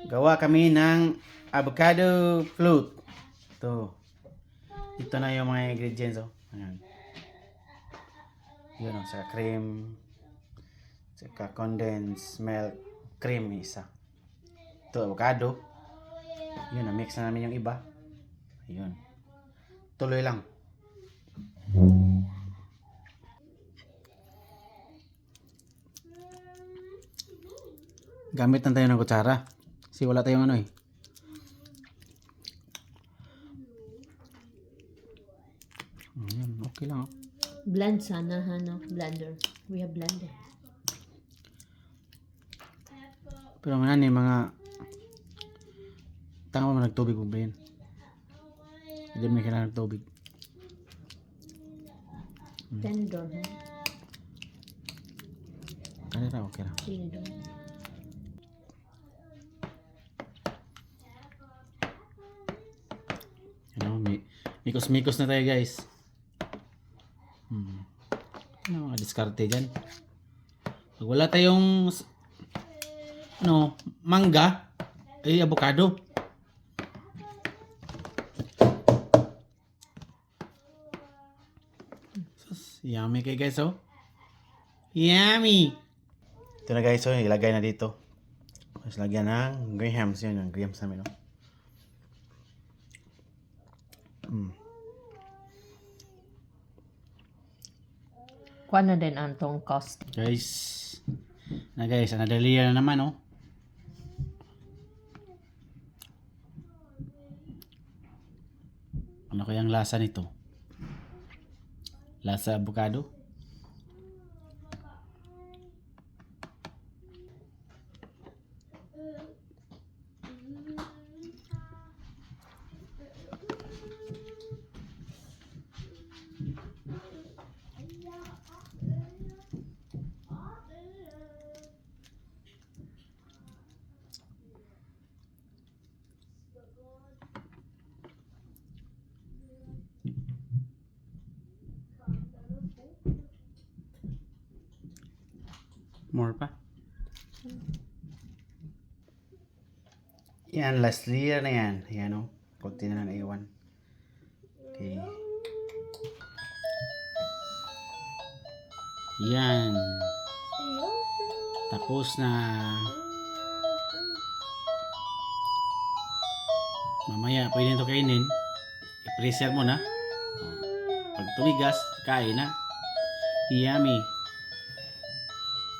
Gawa kami ng avocado float. Ito na yung mga ingredients, oh. Ayan. Yun, oh, sa cream, saka condensed milk, cream isa. Ito, avocado. Yun, na-mix na namin yung iba. Ayun. Tuloy lang. Gamit lang tayo ng kutsara. Kasi wala tayong ano eh. Ayan, okay lang, oh. Blend sana, no? Blender. We have blender. Pero mga ni mga tanga mo nagtubig po ba yan? Hindi mo na kailangan ng tubig. Tender, ha? Kanina okay lang. Sino doon? Ano, mikos-mikos na tayo, guys. Ano, mga diskarte dyan. Pag wala tayong ano, mangga, ay avocado. Yummy kayo, guys, oh. Yummy! Ito na, guys, oh, ilagay na dito. Tapos lagyan ng grahams, yun yung grahams namin, oh. Kuha na din ang tong cost. Guys, nadali na naman, oh. Ano kayang lasa nito? Lasa avocado? More pa? Yan, last layer na yan. Ayan, oh. Kunti na naiwan. Okay. Yan. Tapos na. Mamaya, pwede ito kainin. I-freezer mo na. Pag tumigas, kain na. Yummy.